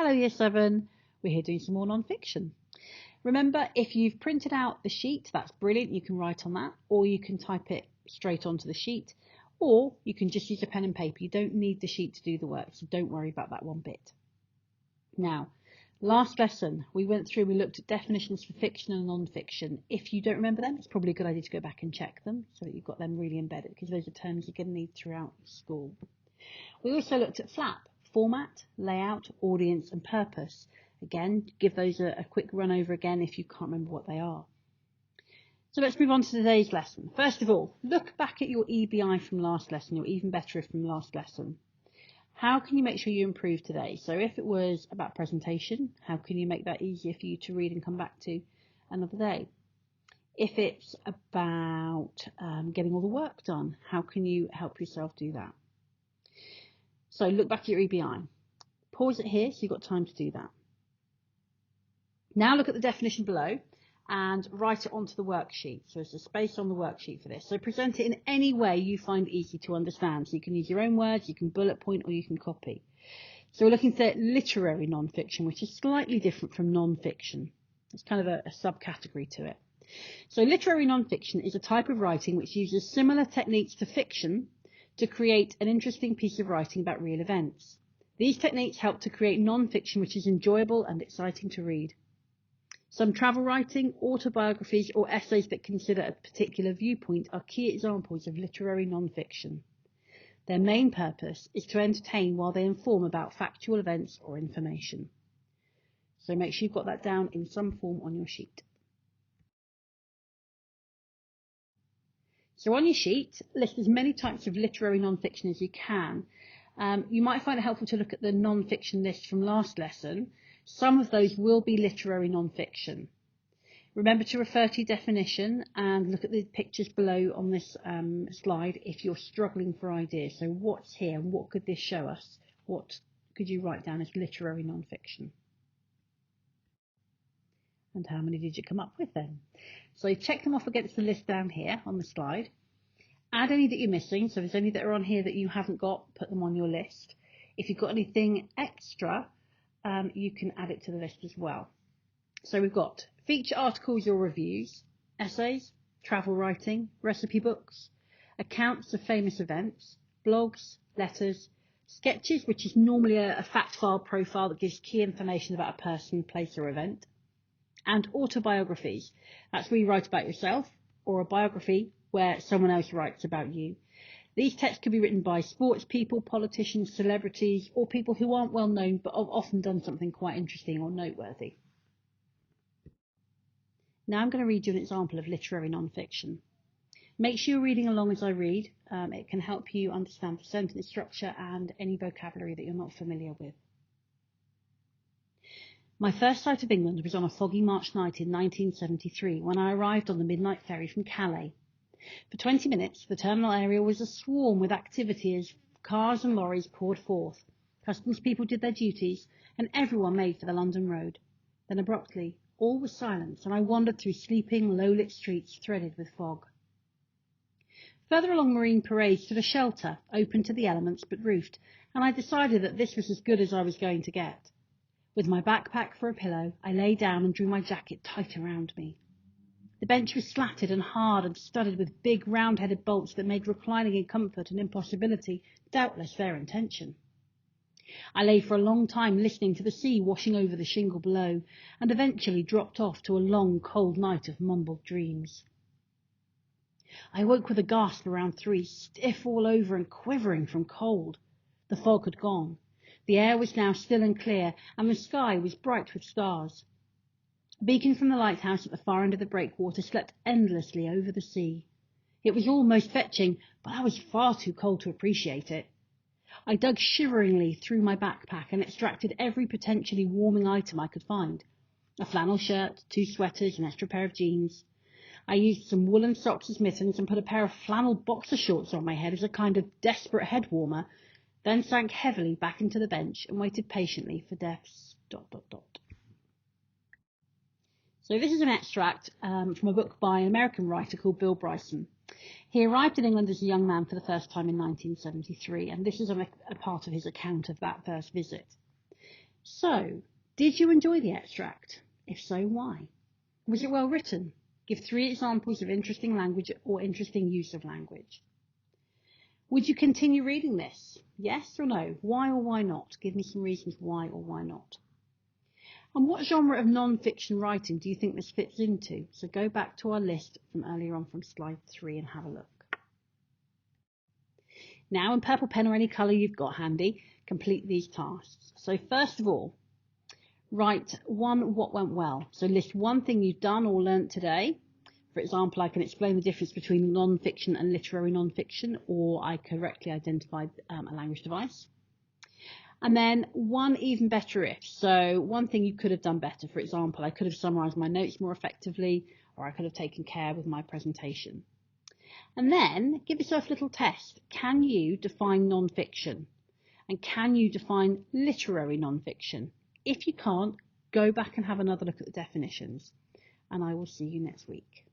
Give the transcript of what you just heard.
Hello Year 7, we're here doing some more non-fiction. Remember, if you've printed out the sheet, that's brilliant, you can write on that, or you can type it straight onto the sheet, or you can just use a pen and paper. You don't need the sheet to do the work, so don't worry about that one bit. Now, last lesson, we went through, we looked at definitions for fiction and non-fiction. If you don't remember them, it's probably a good idea to go back and check them so that you've got them really embedded, because those are terms you're going to need throughout school. We also looked at FLAP, format, layout, audience and purpose. Again, give those a quick run over again if you can't remember what they are. So let's move on to today's lesson. First of all, look back at your EBI from last lesson, or even better if from last lesson. How can you make sure you improve today? So if it was about presentation, how can you make that easier for you to read and come back to another day? If it's about getting all the work done, how can you help yourself do that? So look back at your EBI. Pause it here so you've got time to do that. Now look at the definition below and write it onto the worksheet. So there's a space on the worksheet for this. So present it in any way you find easy to understand. So you can use your own words, you can bullet point, or you can copy. So we're looking at literary non-fiction, which is slightly different from non-fiction. It's kind of a subcategory to it. So literary non-fiction is a type of writing which uses similar techniques to fiction to create an interesting piece of writing about real events. These techniques help to create non-fiction which is enjoyable and exciting to read. Some travel writing, autobiographies or essays that consider a particular viewpoint are key examples of literary non-fiction. Their main purpose is to entertain while they inform about factual events or information. So make sure you've got that down in some form on your sheet. So on your sheet, list as many types of literary non-fiction as you can. You might find it helpful to look at the non-fiction list from last lesson. Some of those will be literary non-fiction. Remember to refer to your definition and look at the pictures below on this slide if you're struggling for ideas. So what's here and what could this show us? What could you write down as literary non-fiction? And how many did you come up with then? So check them off against the list down here on the slide. Add any that you're missing. So if there's any that are on here that you haven't got, put them on your list. If you've got anything extra, you can add it to the list as well. So we've got feature articles or reviews, essays, travel writing, recipe books, accounts of famous events, blogs, letters, sketches, which is normally a fact file profile that gives key information about a person, place or event, and autobiographies. That's where you write about yourself, or a biography where someone else writes about you. These texts can be written by sports people, politicians, celebrities, or people who aren't well known but have often done something quite interesting or noteworthy. Now I'm going to read you an example of literary non-fiction. Make sure you're reading along as I read. It can help you understand the sentence structure and any vocabulary that you're not familiar with. My first sight of England was on a foggy March night in 1973 when I arrived on the midnight ferry from Calais. For 20 minutes, the terminal area was aswarm with activity as cars and lorries poured forth. Customs people did their duties, and everyone made for the London road. Then abruptly, all was silence, and I wandered through sleeping, low-lit streets threaded with fog. Further along Marine Parade stood a shelter, open to the elements but roofed, and I decided that this was as good as I was going to get. With my backpack for a pillow, I lay down and drew my jacket tight around me. The bench was slatted and hard and studded with big round-headed bolts that made reclining in comfort an impossibility, doubtless their intention. I lay for a long time listening to the sea washing over the shingle below, and eventually dropped off to a long, cold night of mumbled dreams. I woke with a gasp around 3, stiff all over and quivering from cold. The fog had gone. The air was now still and clear, and the sky was bright with stars. A beacon from the lighthouse at the far end of the breakwater slept endlessly over the sea. It was almost fetching, but I was far too cold to appreciate it. I dug shiveringly through my backpack and extracted every potentially warming item I could find. A flannel shirt, 2 sweaters, an extra pair of jeans. I used some woolen socks as mittens and put a pair of flannel boxer shorts on my head as a kind of desperate head warmer, then sank heavily back into the bench and waited patiently for death's ... So this is an extract from a book by an American writer called Bill Bryson. He arrived in England as a young man for the first time in 1973, and this is a part of his account of that first visit. So, did you enjoy the extract? If so, why? Was it well written? Give 3 examples of interesting language or interesting use of language. Would you continue reading this? Yes or no? Why or why not? Give me some reasons why or why not. And what genre of non-fiction writing do you think this fits into? So go back to our list from earlier on from slide 3 and have a look. Now, in purple pen or any colour you've got handy, complete these tasks. So first of all, write one what went well. So list one thing you've done or learnt today. For example, I can explain the difference between non-fiction and literary non-fiction, or I correctly identified a language device. And then one even better if. So one thing you could have done better. For example, I could have summarised my notes more effectively, or I could have taken care with my presentation. And then give yourself a little test. Can you define non-fiction? And can you define literary non-fiction? If you can't, go back and have another look at the definitions. And I will see you next week.